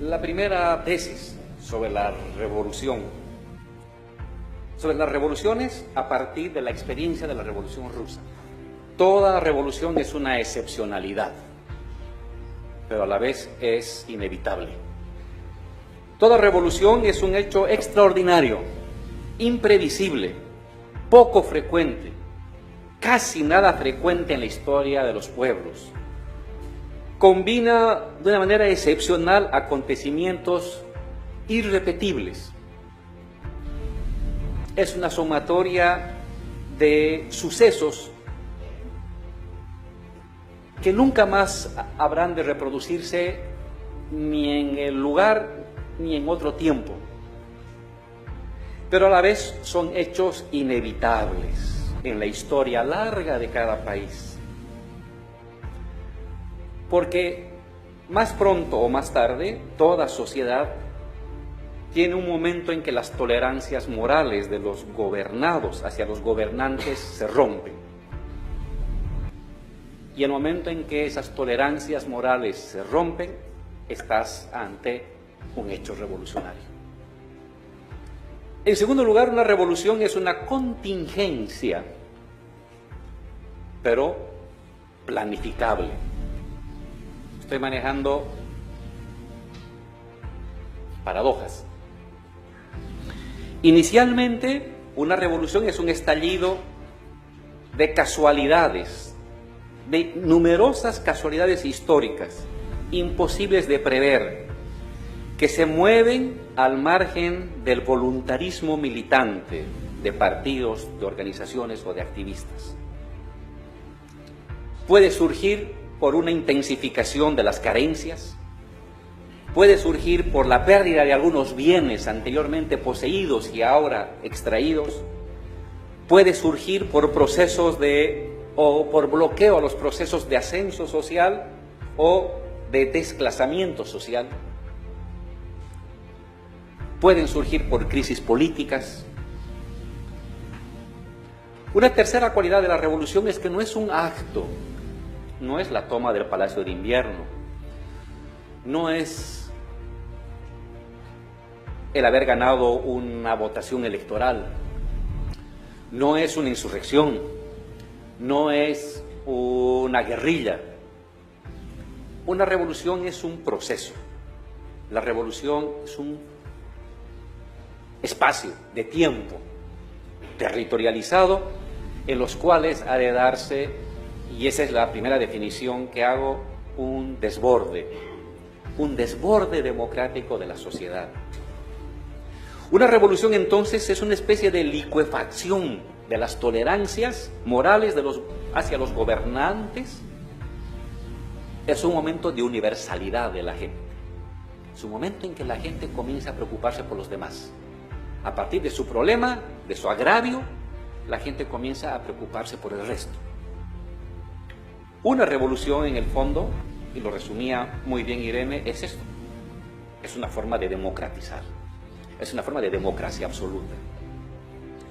La primera tesis sobre la revolución, sobre las revoluciones a partir de la experiencia de la Revolución Rusa. Toda revolución es una excepcionalidad, pero a la vez es inevitable. Toda revolución es un hecho extraordinario, imprevisible, poco frecuente, casi nada frecuente en la historia de los pueblos. Combina de una manera excepcional acontecimientos irrepetibles. Es una sumatoria de sucesos que nunca más habrán de reproducirse ni en el lugar ni en otro tiempo, pero a la vez son hechos inevitables en la historia larga de cada país, porque más pronto o más tarde toda sociedad tiene un momento en que las tolerancias morales de los gobernados hacia los gobernantes se rompen. Y el momento en que esas tolerancias morales se rompen, estás ante un hecho revolucionario. En segundo lugar, una revolución es una contingencia, pero planificable. Estoy manejando paradojas. Inicialmente, una revolución es un estallido de casualidades, de numerosas casualidades históricas, imposibles de prever, que se mueven al margen del voluntarismo militante de partidos, de organizaciones o de activistas. Puede surgir por una intensificación de las carencias, puede surgir por la pérdida de algunos bienes anteriormente poseídos y ahora extraídos, puede surgir por procesos o por bloqueo a los procesos de ascenso social o de desplazamiento social. Pueden surgir por crisis políticas. Una tercera cualidad de la revolución es que no es un acto, no es la toma del Palacio de Invierno, no es el haber ganado una votación electoral, no es una insurrección, no es una guerrilla. Una revolución es un proceso. La revolución es un espacio de tiempo territorializado en los cuales ha de darse, y esa es la primera definición que hago, un desborde democrático de la sociedad. Una revolución entonces es una especie de licuefacción de las tolerancias morales hacia los gobernantes. Es un momento de universalidad de la gente. Es un momento en que la gente comienza a preocuparse por los demás. A partir de su problema, de su agravio, la gente comienza a preocuparse por el resto. Una revolución, en el fondo, y lo resumía muy bien Irene, es esto. Es una forma de democratizar. Es una forma de democracia absoluta.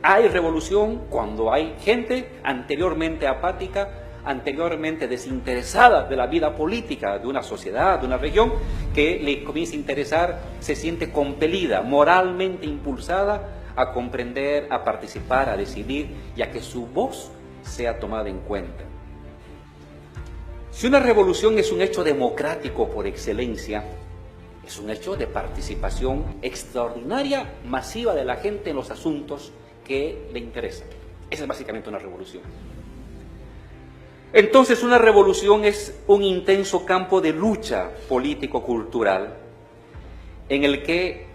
Hay revolución cuando hay gente anteriormente apática, anteriormente desinteresada de la vida política de una sociedad, de una región, que le comienza a interesar, se siente compelida, moralmente impulsada a comprender, a participar, a decidir y a que su voz sea tomada en cuenta. Si una revolución es un hecho democrático por excelencia, es un hecho de participación extraordinaria, masiva de la gente en los asuntos que le interesan. Esa es básicamente una revolución. Entonces, una revolución es un intenso campo de lucha político-cultural en el que,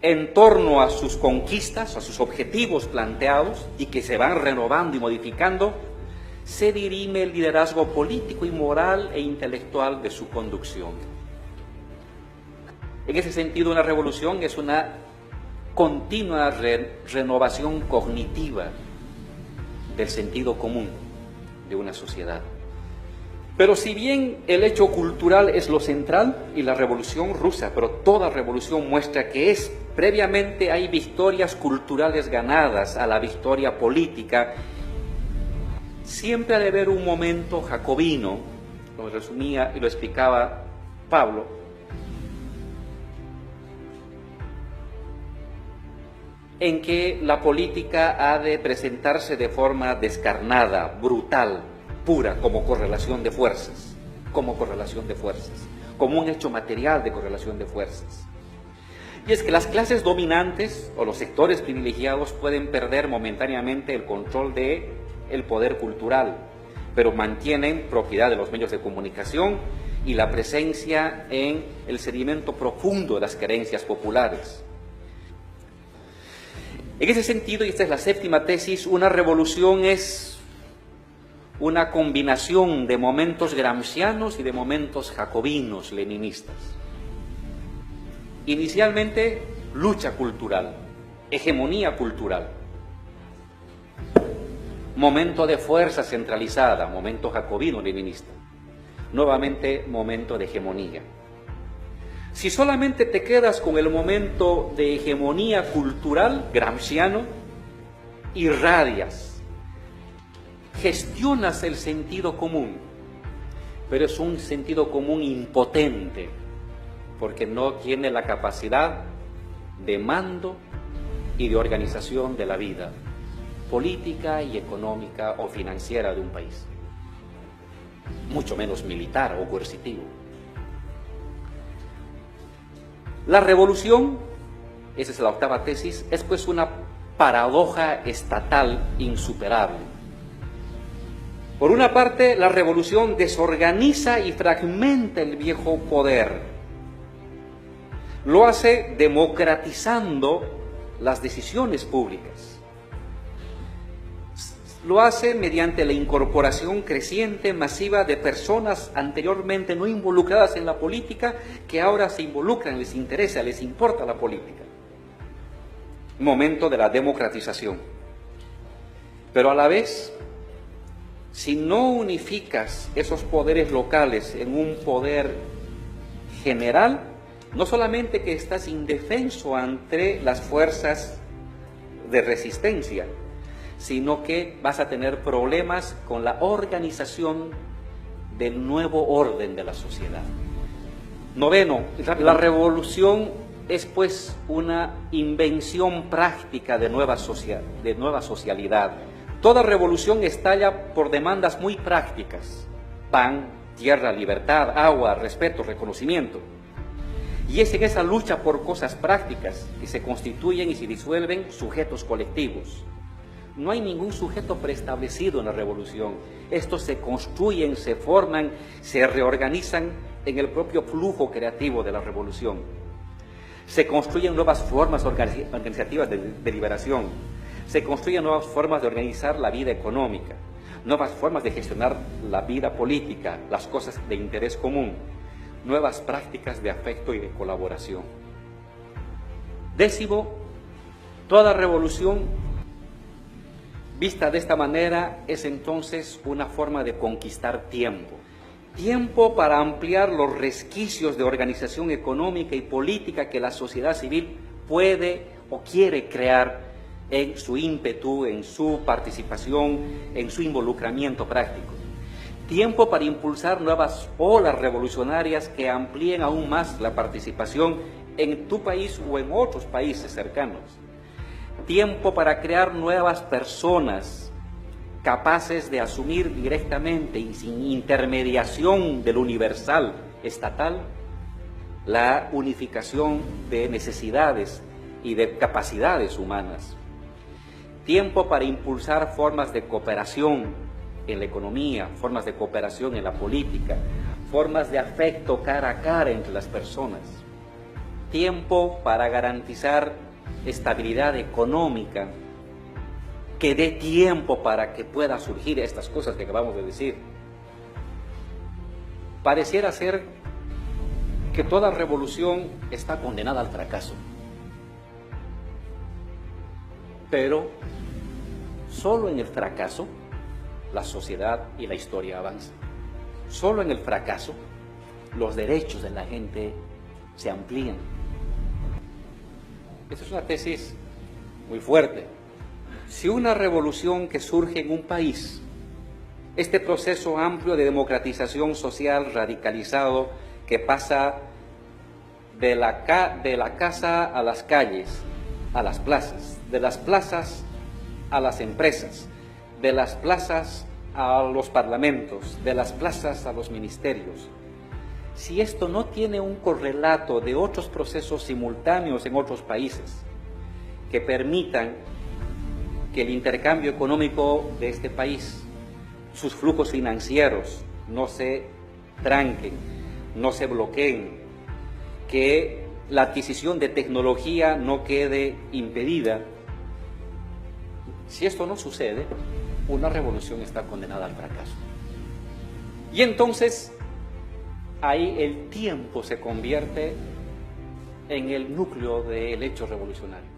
en torno a sus conquistas, a sus objetivos planteados y que se van renovando y modificando, se dirime el liderazgo político y moral e intelectual de su conducción. En ese sentido, una revolución es una continua renovación cognitiva del sentido común de una sociedad. Pero si bien el hecho cultural es lo central y la revolución rusa, pero toda revolución muestra que previamente hay victorias culturales ganadas a la victoria política, siempre ha de haber un momento jacobino, lo resumía y lo explicaba Pablo, en que la política ha de presentarse de forma descarnada, brutal, pura, como correlación de fuerzas, como un hecho material de correlación de fuerzas. Y es que las clases dominantes o los sectores privilegiados pueden perder momentáneamente el control del poder cultural, pero mantienen propiedad de los medios de comunicación y la presencia en el sedimento profundo de las creencias populares. En ese sentido, y esta es la séptima tesis, una revolución es una combinación de momentos gramscianos y de momentos jacobinos, leninistas. Inicialmente, lucha cultural, hegemonía cultural, momento de fuerza centralizada, momento jacobino-leninista, nuevamente momento de hegemonía. Si solamente te quedas con el momento de hegemonía cultural gramsciano, irradias, gestionas el sentido común, pero es un sentido común impotente, porque no tiene la capacidad de mando y de organización de la vida política y económica o financiera de un país, mucho menos militar o coercitivo. La revolución, esa es la octava tesis, es pues una paradoja estatal insuperable. Por una parte, la revolución desorganiza y fragmenta el viejo poder. Lo hace democratizando las decisiones públicas. Lo hace mediante la incorporación creciente, masiva de personas anteriormente no involucradas en la política, que ahora se involucran, les interesa, les importa la política. Momento de la democratización. Pero a la vez, si no unificas esos poderes locales en un poder general, no solamente que estás indefenso ante las fuerzas de resistencia, sino que vas a tener problemas con la organización del nuevo orden de la sociedad. Noveno, la revolución es pues una invención práctica de nueva socialidad. Toda revolución estalla por demandas muy prácticas: pan, tierra, libertad, agua, respeto, reconocimiento. Y es en esa lucha por cosas prácticas que se constituyen y se disuelven sujetos colectivos. No hay ningún sujeto preestablecido en la revolución. Estos se construyen, se forman, se reorganizan en el propio flujo creativo de la revolución. Se construyen nuevas formas organizativas de liberación. Se construyen nuevas formas de organizar la vida económica, nuevas formas de gestionar la vida política, las cosas de interés común, nuevas prácticas de afecto y de colaboración. Décimo, toda revolución vista de esta manera es entonces una forma de conquistar tiempo. Tiempo para ampliar los resquicios de organización económica y política que la sociedad civil puede o quiere crear en su ímpetu, en su participación, en su involucramiento práctico. Tiempo para impulsar nuevas olas revolucionarias que amplíen aún más la participación en tu país o en otros países cercanos. Tiempo para crear nuevas personas capaces de asumir directamente y sin intermediación del universal estatal la unificación de necesidades y de capacidades humanas. Tiempo para impulsar formas de cooperación en la economía, formas de cooperación en la política, formas de afecto cara a cara entre las personas. Tiempo para garantizar estabilidad económica, que dé tiempo para que pueda surgir estas cosas que acabamos de decir. Pareciera ser que toda revolución está condenada al fracaso. Pero solo en el fracaso la sociedad y la historia avanzan. Solo en el fracaso los derechos de la gente se amplían. Esta es una tesis muy fuerte. Si una revolución que surge en un país, este proceso amplio de democratización social radicalizado que pasa de la casa a las calles, a las plazas, de las plazas a las empresas, de las plazas a los parlamentos, de las plazas a los ministerios. Si esto no tiene un correlato de otros procesos simultáneos en otros países que permitan que el intercambio económico de este país, sus flujos financieros no se tranquen, no se bloqueen, que la adquisición de tecnología no quede impedida. Si esto no sucede, una revolución está condenada al fracaso. Y entonces, ahí el tiempo se convierte en el núcleo del hecho revolucionario.